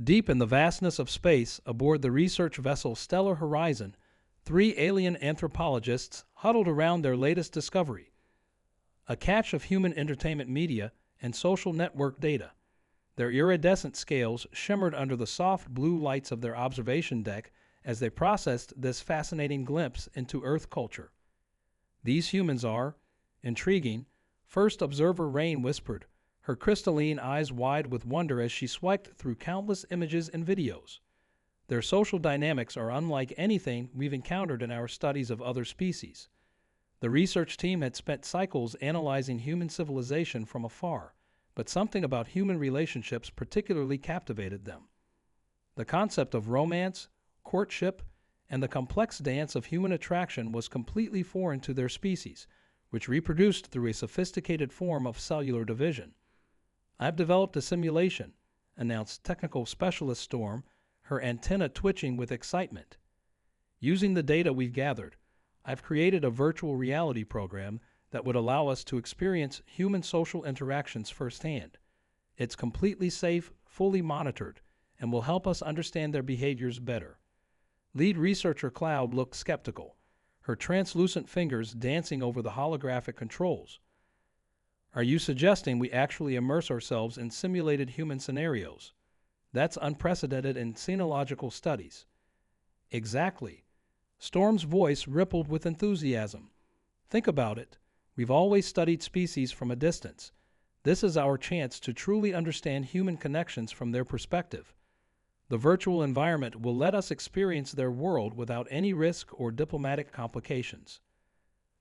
Deep in the vastness of space, aboard the research vessel Stellar Horizon, three alien anthropologists huddled around their latest discovery, a cache of human entertainment media and social network data. Their iridescent scales shimmered under the soft blue lights of their observation deck as they processed this fascinating glimpse into Earth culture. These humans are intriguing, First Observer Rain whispered, her crystalline eyes wide with wonder as she swiped through countless images and videos. Their social dynamics are unlike anything we've encountered in our studies of other species. The research team had spent cycles analyzing human civilization from afar, but something about human relationships particularly captivated them. The concept of romance, courtship, and the complex dance of human attraction was completely foreign to their species, which reproduced through a sophisticated form of cellular division. "I've developed a simulation," announced technical specialist Storm, her antenna twitching with excitement. "Using the data we've gathered, I've created a virtual reality program that would allow us to experience human social interactions firsthand. It's completely safe, fully monitored, and will help us understand their behaviors better." Lead researcher Cloud looked skeptical, her translucent fingers dancing over the holographic controls. "Are you suggesting we actually immerse ourselves in simulated human scenarios? That's unprecedented in xenological studies." "Exactly." Storm's voice rippled with enthusiasm. "Think about it. We've always studied species from a distance. This is our chance to truly understand human connections from their perspective. The virtual environment will let us experience their world without any risk or diplomatic complications."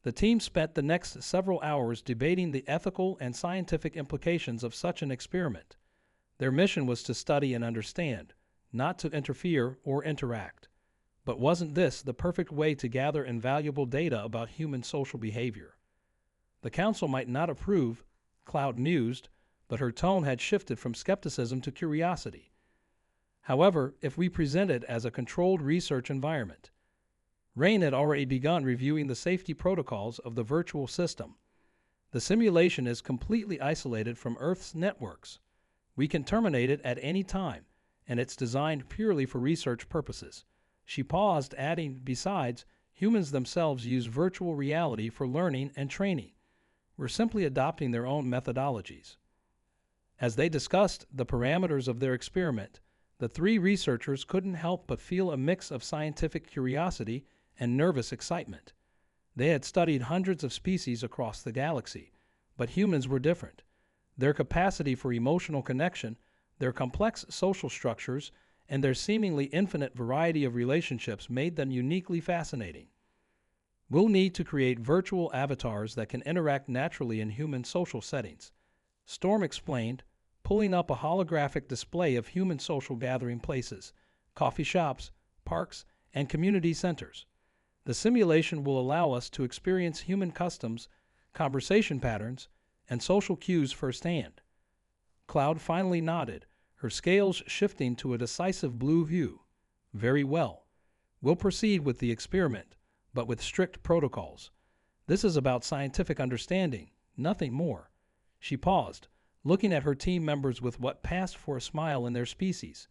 The team spent the next several hours debating the ethical and scientific implications of such an experiment. Their mission was to study and understand, not to interfere or interact. But wasn't this the perfect way to gather invaluable data about human social behavior? The council might not approve, Cloud mused, but her tone had shifted from skepticism to curiosity. "However, if we present it as a controlled research environment." Rain had already begun reviewing the safety protocols of the virtual system. "The simulation is completely isolated from Earth's networks. We can terminate it at any time, and it's designed purely for research purposes." She paused, adding, "Besides, humans themselves use virtual reality for learning and training. We're simply adopting their own methodologies." As they discussed the parameters of their experiment, the three researchers couldn't help but feel a mix of scientific curiosity and nervous excitement. They had studied hundreds of species across the galaxy, but humans were different. Their capacity for emotional connection, their complex social structures, and their seemingly infinite variety of relationships made them uniquely fascinating. "We'll need to create virtual avatars that can interact naturally in human social settings," Storm explained, pulling up a holographic display of human social gathering places, coffee shops, parks, and community centers. "The simulation will allow us to experience human customs, conversation patterns, and social cues firsthand." Cloud finally nodded, her scales shifting to a decisive blue hue. "Very well. We'll proceed with the experiment, but with strict protocols. This is about scientific understanding, nothing more." She paused, looking at her team members with what passed for a smile in their species.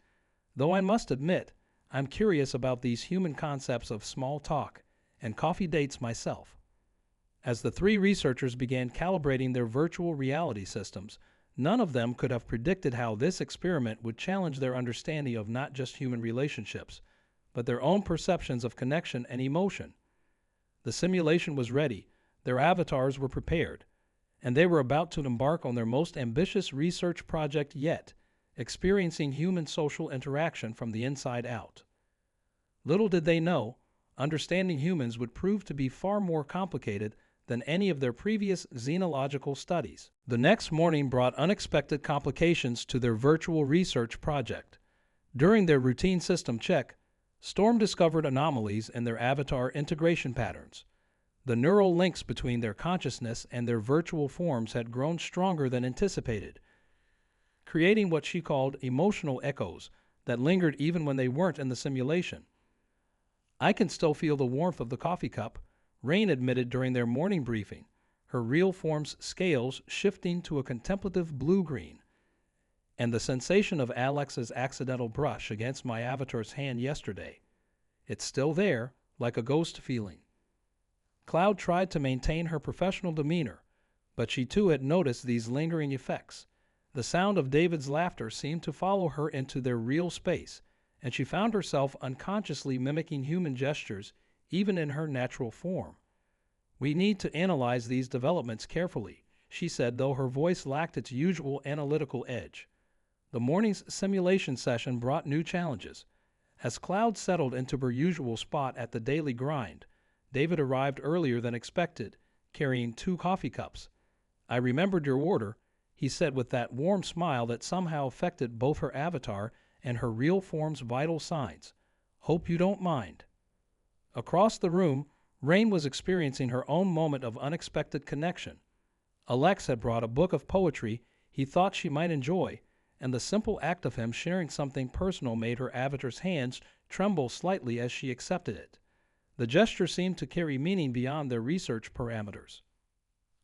"Though I must admit, I'm curious about these human concepts of small talk and coffee dates myself." As the three researchers began calibrating their virtual reality systems, none of them could have predicted how this experiment would challenge their understanding of not just human relationships, but their own perceptions of connection and emotion. The simulation was ready, their avatars were prepared, and they were about to embark on their most ambitious research project yet, experiencing human social interaction from the inside out. Little did they know, understanding humans would prove to be far more complicated than any of their previous xenological studies. The next morning brought unexpected complications to their virtual research project. During their routine system check, Storm discovered anomalies in their avatar integration patterns. The neural links between their consciousness and their virtual forms had grown stronger than anticipated, creating what she called emotional echoes that lingered even when they weren't in the simulation. "I can still feel the warmth of the coffee cup," Rain admitted during their morning briefing, her real form's scales shifting to a contemplative blue-green. And the sensation of Alex's accidental brush against my avatar's hand yesterday. It's still there, like a ghost feeling. Cloud tried to maintain her professional demeanor, but she too had noticed these lingering effects. The sound of David's laughter seemed to follow her into their real space, and she found herself unconsciously mimicking human gestures even in her natural form. "We need to analyze these developments carefully," she said, though her voice lacked its usual analytical edge. The morning's simulation session brought new challenges. As Cloud settled into her usual spot at the daily grind, David arrived earlier than expected, carrying 2 coffee cups. "I remembered your order," he said with that warm smile that somehow affected both her avatar and her real form's vital signs. "Hope you don't mind." Across the room, Rain was experiencing her own moment of unexpected connection. Alex had brought a book of poetry he thought she might enjoy, and the simple act of him sharing something personal made her avatar's hands tremble slightly as she accepted it. The gesture seemed to carry meaning beyond their research parameters.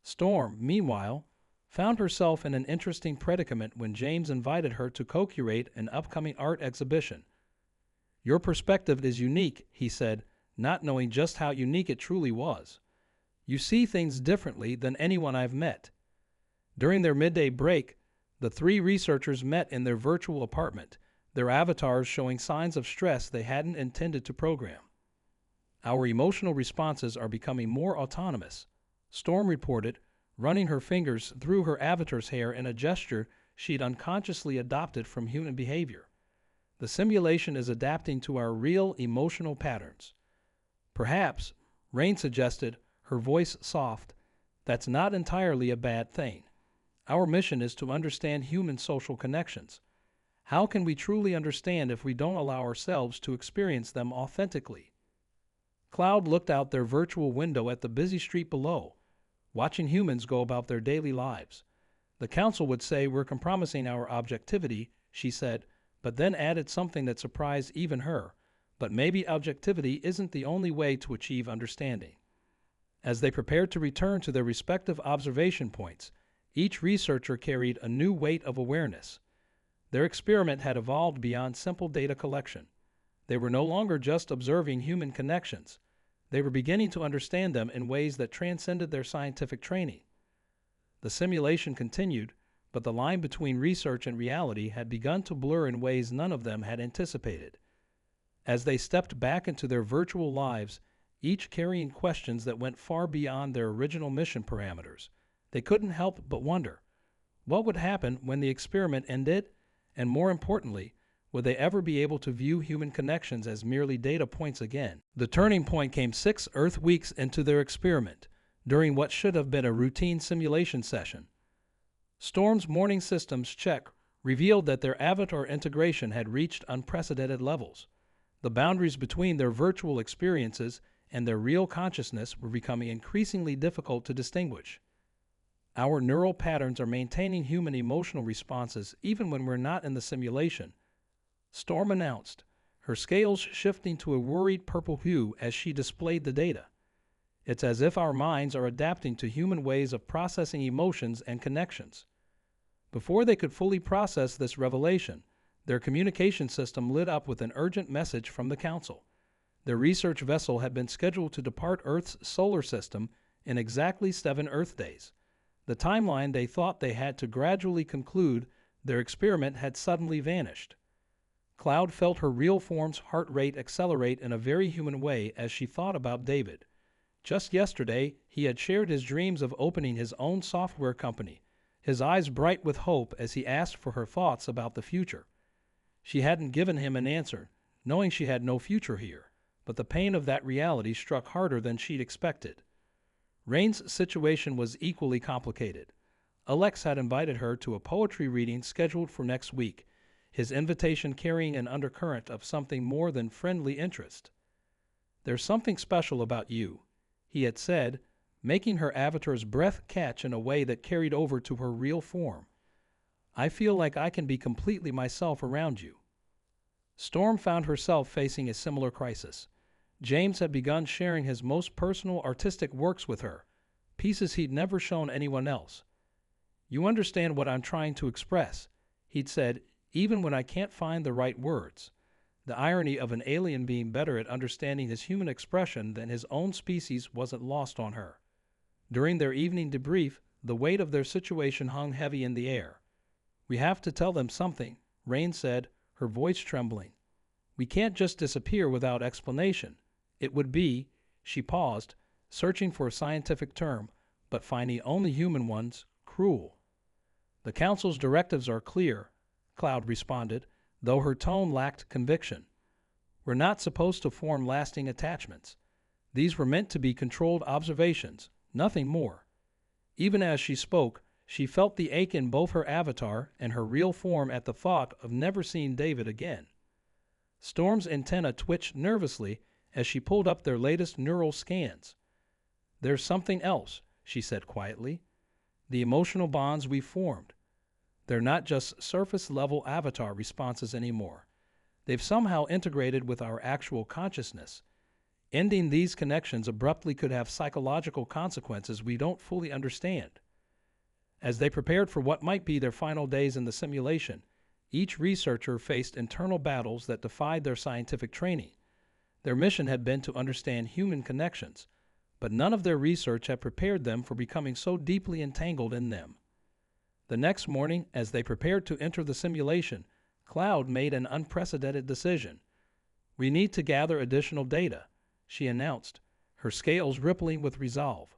Storm, meanwhile, found herself in an interesting predicament when James invited her to co-curate an upcoming art exhibition. "Your perspective is unique," he said, not knowing just how unique it truly was. "You see things differently than anyone I've met." During their midday break, the 3 researchers met in their virtual apartment, their avatars showing signs of stress they hadn't intended to program. "Our emotional responses are becoming more autonomous," Storm reported, running her fingers through her avatar's hair in a gesture she'd unconsciously adopted from human behavior. "The simulation is adapting to our real emotional patterns." "Perhaps," Rain suggested, her voice soft, "that's not entirely a bad thing. Our mission is to understand human social connections. How can we truly understand if we don't allow ourselves to experience them authentically?" Cloud looked out their virtual window at the busy street below, watching humans go about their daily lives. "The council would say we're compromising our objectivity," she said, but then added something that surprised even her. "But maybe objectivity isn't the only way to achieve understanding." As they prepared to return to their respective observation points, each researcher carried a new weight of awareness. Their experiment had evolved beyond simple data collection. They were no longer just observing human connections. They were beginning to understand them in ways that transcended their scientific training. The simulation continued, but the line between research and reality had begun to blur in ways none of them had anticipated. As they stepped back into their virtual lives, each carrying questions that went far beyond their original mission parameters, they couldn't help but wonder, what would happen when the experiment ended? And more importantly, would they ever be able to view human connections as merely data points again? The turning point came 6 Earth weeks into their experiment, during what should have been a routine simulation session. Storm's morning systems check revealed that their avatar integration had reached unprecedented levels. The boundaries between their virtual experiences and their real consciousness were becoming increasingly difficult to distinguish. "Our neural patterns are maintaining human emotional responses even when we're not in the simulation," Storm announced, her scales shifting to a worried purple hue as she displayed the data. "It's as if our minds are adapting to human ways of processing emotions and connections." Before they could fully process this revelation, their communication system lit up with an urgent message from the Council. Their research vessel had been scheduled to depart Earth's solar system in exactly 7 Earth days. The timeline they thought they had to gradually conclude their experiment had suddenly vanished. Cloud felt her real form's heart rate accelerate in a very human way as she thought about David. Just yesterday, he had shared his dreams of opening his own software company, his eyes bright with hope as he asked for her thoughts about the future. She hadn't given him an answer, knowing she had no future here, but the pain of that reality struck harder than she'd expected. Rain's situation was equally complicated. Alex had invited her to a poetry reading scheduled for next week, his invitation carrying an undercurrent of something more than friendly interest. "There's something special about you," he had said, making her avatar's breath catch in a way that carried over to her real form. "I feel like I can be completely myself around you." Storm found herself facing a similar crisis. James had begun sharing his most personal artistic works with her, pieces he'd never shown anyone else. "You understand what I'm trying to express," He'd said, "Even when I can't find the right words." The irony of an alien being better at understanding his human expression than his own species wasn't lost on her. During their evening debrief, the weight of their situation hung heavy in the air. "We have to tell them something," Rain said, her voice trembling. "We can't just disappear without explanation. It would be—" she paused, searching for a scientific term, but finding only human ones, "cruel." "The Council's directives are clear," Cloud responded, though her tone lacked conviction. "We're not supposed to form lasting attachments. These were meant to be controlled observations, nothing more." Even as she spoke, she felt the ache in both her avatar and her real form at the thought of never seeing David again. Storm's antenna twitched nervously as she pulled up their latest neural scans. "There's something else," she said quietly. "The emotional bonds we formed. They're not just surface-level avatar responses anymore. They've somehow integrated with our actual consciousness. Ending these connections abruptly could have psychological consequences we don't fully understand." As they prepared for what might be their final days in the simulation, each researcher faced internal battles that defied their scientific training. Their mission had been to understand human connections, but none of their research had prepared them for becoming so deeply entangled in them. The next morning, as they prepared to enter the simulation, Cloud made an unprecedented decision. "We need to gather additional data," she announced, her scales rippling with resolve.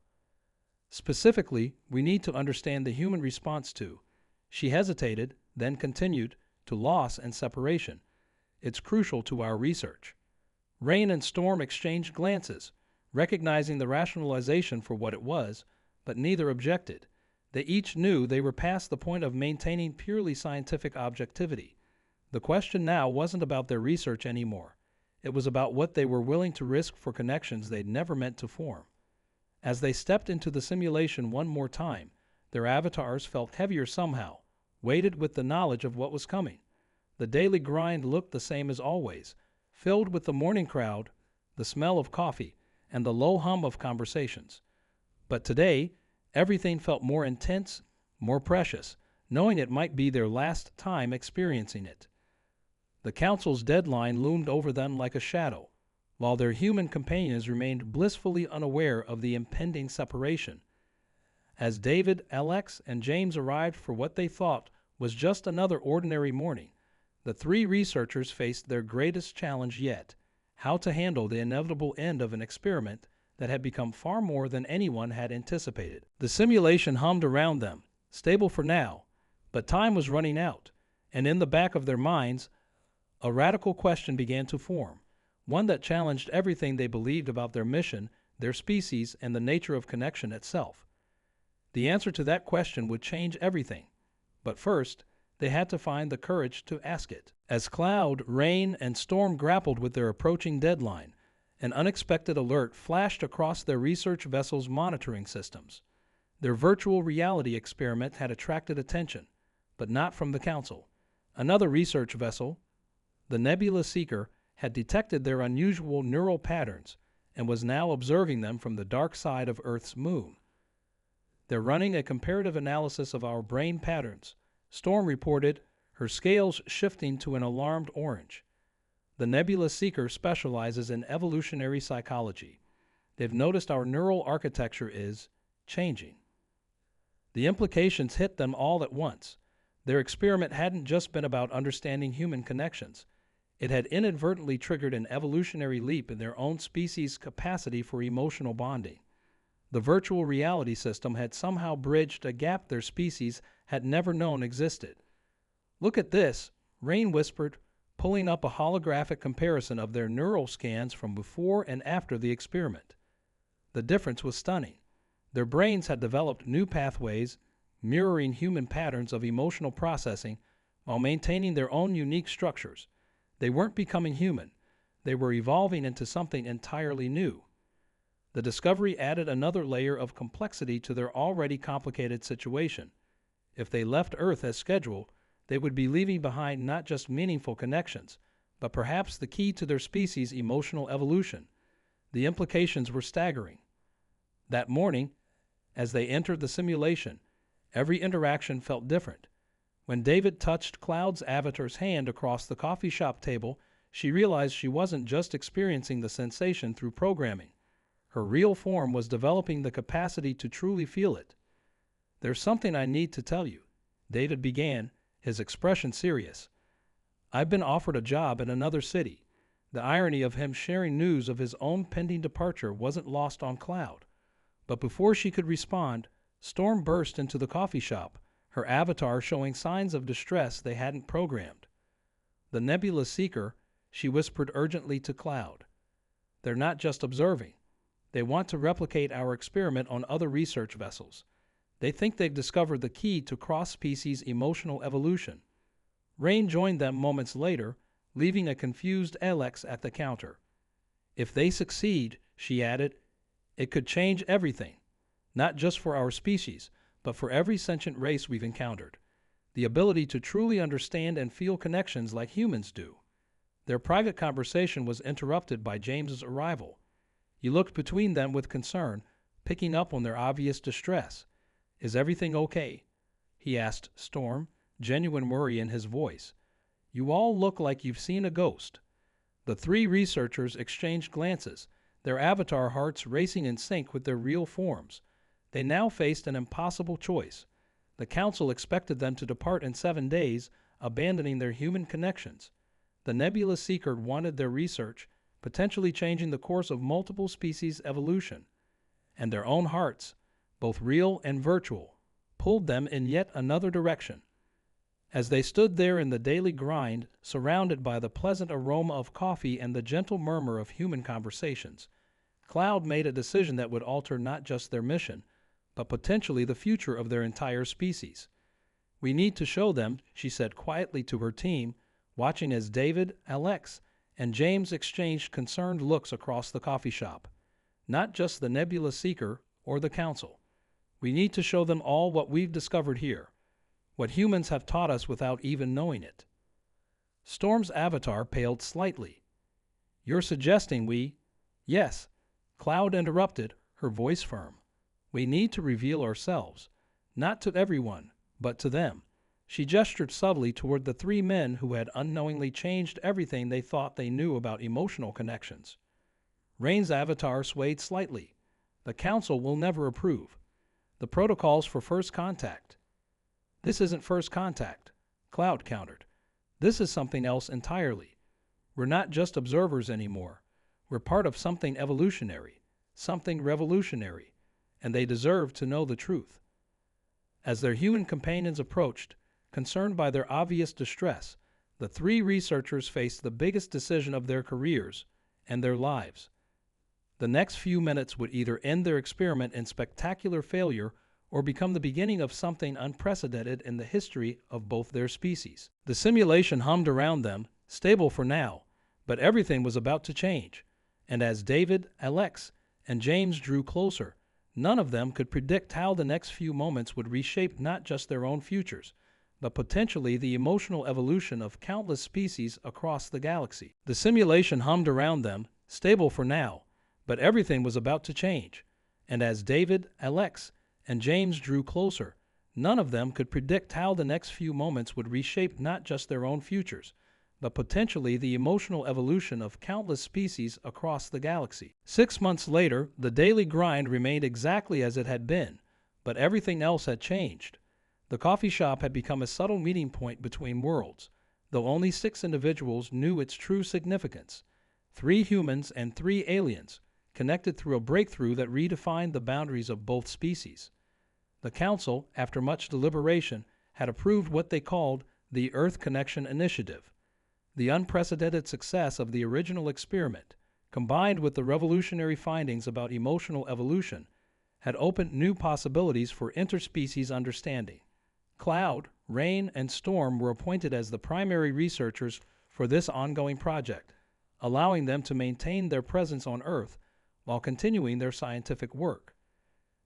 "Specifically, we need to understand the human response to—" she hesitated, then continued, "to loss and separation. It's crucial to our research." Rain and Storm exchanged glances, recognizing the rationalization for what it was, but neither objected. They each knew they were past the point of maintaining purely scientific objectivity. The question now wasn't about their research anymore. It was about what they were willing to risk for connections they'd never meant to form. As they stepped into the simulation one more time, their avatars felt heavier somehow, weighted with the knowledge of what was coming. The daily grind looked the same as always, filled with the morning crowd, the smell of coffee, and the low hum of conversations. But today, everything felt more intense, more precious, knowing it might be their last time experiencing it. The Council's deadline loomed over them like a shadow, while their human companions remained blissfully unaware of the impending separation. As David, Alex, and James arrived for what they thought was just another ordinary morning, the three researchers faced their greatest challenge yet: how to handle the inevitable end of an experiment that had become far more than anyone had anticipated. The simulation hummed around them, stable for now, but time was running out, and in the back of their minds, a radical question began to form, one that challenged everything they believed about their mission, their species, and the nature of connection itself. The answer to that question would change everything, but first, they had to find the courage to ask it. As Cloud, Rain, and Storm grappled with their approaching deadline, an unexpected alert flashed across their research vessel's monitoring systems. Their virtual reality experiment had attracted attention, but not from the Council. Another research vessel, the Nebula Seeker, had detected their unusual neural patterns and was now observing them from the dark side of Earth's moon. "They're running a comparative analysis of our brain patterns," Storm reported, her scales shifting to an alarmed orange. "The Nebula Seeker specializes in evolutionary psychology. They've noticed our neural architecture is changing." The implications hit them all at once. Their experiment hadn't just been about understanding human connections. It had inadvertently triggered an evolutionary leap in their own species' capacity for emotional bonding. The virtual reality system had somehow bridged a gap their species had never known existed. "Look at this," Rain whispered, pulling up a holographic comparison of their neural scans from before and after the experiment. The difference was stunning. Their brains had developed new pathways, mirroring human patterns of emotional processing while maintaining their own unique structures. They weren't becoming human. They were evolving into something entirely new. The discovery added another layer of complexity to their already complicated situation. If they left Earth as scheduled, they would be leaving behind not just meaningful connections, but perhaps the key to their species' emotional evolution. The implications were staggering. That morning, as they entered the simulation, every interaction felt different. When David touched Cloud's avatar's hand across the coffee shop table, she realized she wasn't just experiencing the sensation through programming. Her real form was developing the capacity to truly feel it. "There's something I need to tell you," David began, his expression serious. "I've been offered a job in another city." The irony of him sharing news of his own pending departure wasn't lost on Cloud. But before she could respond, Storm burst into the coffee shop, her avatar showing signs of distress they hadn't programmed. "The Nebula Seeker," she whispered urgently to Cloud. "They're not just observing. They want to replicate our experiment on other research vessels. They think they've discovered the key to cross-species emotional evolution." Rain joined them moments later, leaving a confused Alex at the counter. "If they succeed," she added, "it could change everything, not just for our species, but for every sentient race we've encountered. The ability to truly understand and feel connections like humans do." Their private conversation was interrupted by James's arrival. He looked between them with concern, picking up on their obvious distress. "Is everything okay?" he asked Storm, genuine worry in his voice. "You all look like you've seen a ghost." The three researchers exchanged glances, their avatar hearts racing in sync with their real forms. They now faced an impossible choice. The Council expected them to depart in 7 days, abandoning their human connections. The Nebula Seeker wanted their research, potentially changing the course of multiple species evolution. And their own hearts, both real and virtual, pulled them in yet another direction. As they stood there in the daily grind, surrounded by the pleasant aroma of coffee and the gentle murmur of human conversations, Cloud made a decision that would alter not just their mission, but potentially the future of their entire species. "We need to show them," she said quietly to her team, watching as David, Alex, and James exchanged concerned looks across the coffee shop. "Not just the Nebula Seeker or the Council. We need to show them all what we've discovered here, what humans have taught us without even knowing it." Storm's avatar paled slightly. "You're suggesting we—" "Yes," Cloud interrupted, her voice firm. "We need to reveal ourselves, not to everyone, but to them." She gestured subtly toward the 3 men who had unknowingly changed everything they thought they knew about emotional connections. Rain's avatar swayed slightly. "The Council will never approve. The protocols for first contact." "This isn't first contact," Cloud countered. "This is something else entirely. We're not just observers anymore. We're part of something evolutionary, something revolutionary, and they deserve to know the truth." As their human companions approached, concerned by their obvious distress, the 3 researchers faced the biggest decision of their careers and their lives. The next few minutes would either end their experiment in spectacular failure or become the beginning of something unprecedented in the history of both their species. The simulation hummed around them, stable for now, but everything was about to change. And as David, Alex, and James drew closer, none of them could predict how the next few moments would reshape not just their own futures, but potentially the emotional evolution of countless species across the galaxy. The simulation hummed around them, stable for now, but everything was about to change. And as David, Alex, and James drew closer, none of them could predict how the next few moments would reshape not just their own futures, but potentially the emotional evolution of countless species across the galaxy. 6 months later, the daily grind remained exactly as it had been, but everything else had changed. The coffee shop had become a subtle meeting point between worlds, though only 6 individuals knew its true significance. 3 humans and 3 aliens, connected through a breakthrough that redefined the boundaries of both species. The Council, after much deliberation, had approved what they called the Earth Connection Initiative. The unprecedented success of the original experiment, combined with the revolutionary findings about emotional evolution, had opened new possibilities for interspecies understanding. Cloud, Rain, and Storm were appointed as the primary researchers for this ongoing project, allowing them to maintain their presence on Earth while continuing their scientific work.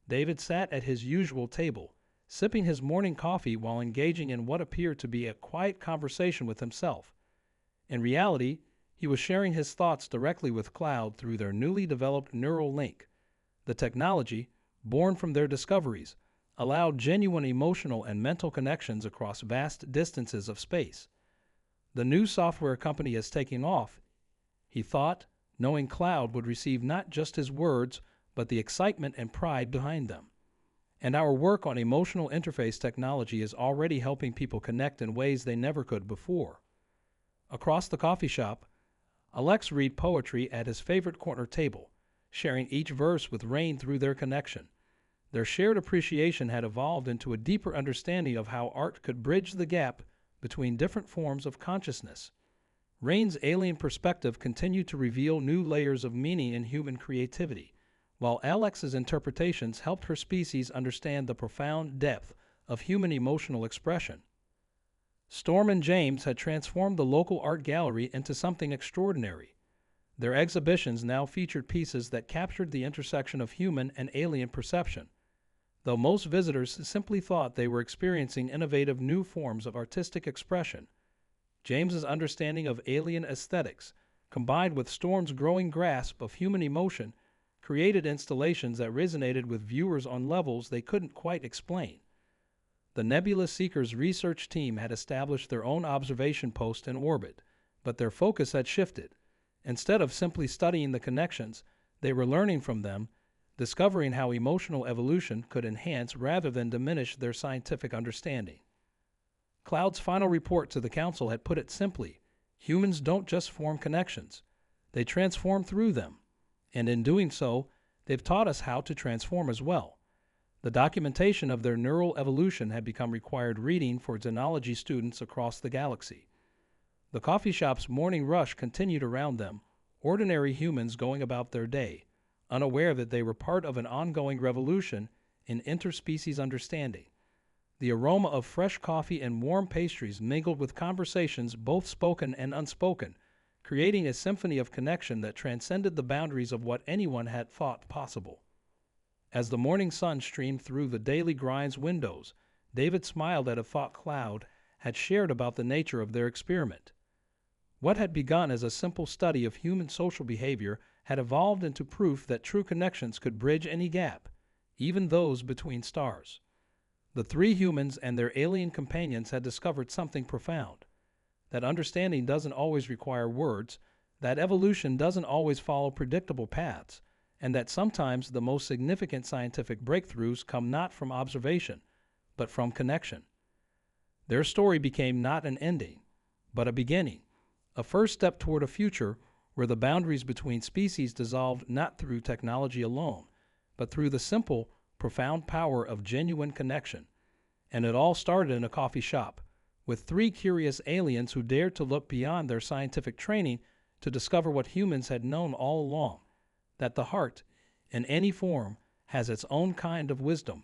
David sat at his usual table, sipping his morning coffee while engaging in what appeared to be a quiet conversation with himself. In reality, he was sharing his thoughts directly with Cloud through their newly developed neural link. The technology, born from their discoveries, allowed genuine emotional and mental connections across vast distances of space. The new software company is taking off, he thought, knowing Cloud would receive not just his words, but the excitement and pride behind them. And our work on emotional interface technology is already helping people connect in ways they never could before. Across the coffee shop, Alex read poetry at his favorite corner table, sharing each verse with Rain through their connection. Their shared appreciation had evolved into a deeper understanding of how art could bridge the gap between different forms of consciousness. Rain's alien perspective continued to reveal new layers of meaning in human creativity, while Alex's interpretations helped her species understand the profound depth of human emotional expression. Storm and James had transformed the local art gallery into something extraordinary. Their exhibitions now featured pieces that captured the intersection of human and alien perception, though most visitors simply thought they were experiencing innovative new forms of artistic expression. James's understanding of alien aesthetics, combined with Storm's growing grasp of human emotion, created installations that resonated with viewers on levels they couldn't quite explain. The Nebula Seekers research team had established their own observation post in orbit, but their focus had shifted. Instead of simply studying the connections, they were learning from them, discovering how emotional evolution could enhance rather than diminish their scientific understanding. Cloud's final report to the Council had put it simply: humans don't just form connections, they transform through them, and in doing so, they've taught us how to transform as well. The documentation of their neural evolution had become required reading for xenology students across the galaxy. The coffee shop's morning rush continued around them, ordinary humans going about their day, unaware that they were part of an ongoing revolution in interspecies understanding. The aroma of fresh coffee and warm pastries mingled with conversations both spoken and unspoken, creating a symphony of connection that transcended the boundaries of what anyone had thought possible. As the morning sun streamed through the Daily Grind's windows, David smiled at a thought Cloud had shared about the nature of their experiment. What had begun as a simple study of human social behavior had evolved into proof that true connections could bridge any gap, even those between stars. The three humans and their alien companions had discovered something profound: that understanding doesn't always require words, that evolution doesn't always follow predictable paths, and that sometimes the most significant scientific breakthroughs come not from observation, but from connection. Their story became not an ending, but a beginning, a first step toward a future where the boundaries between species dissolved not through technology alone, but through the simple, profound power of genuine connection. And it all started in a coffee shop, with three curious aliens who dared to look beyond their scientific training to discover what humans had known all along: that the heart, in any form, has its own kind of wisdom,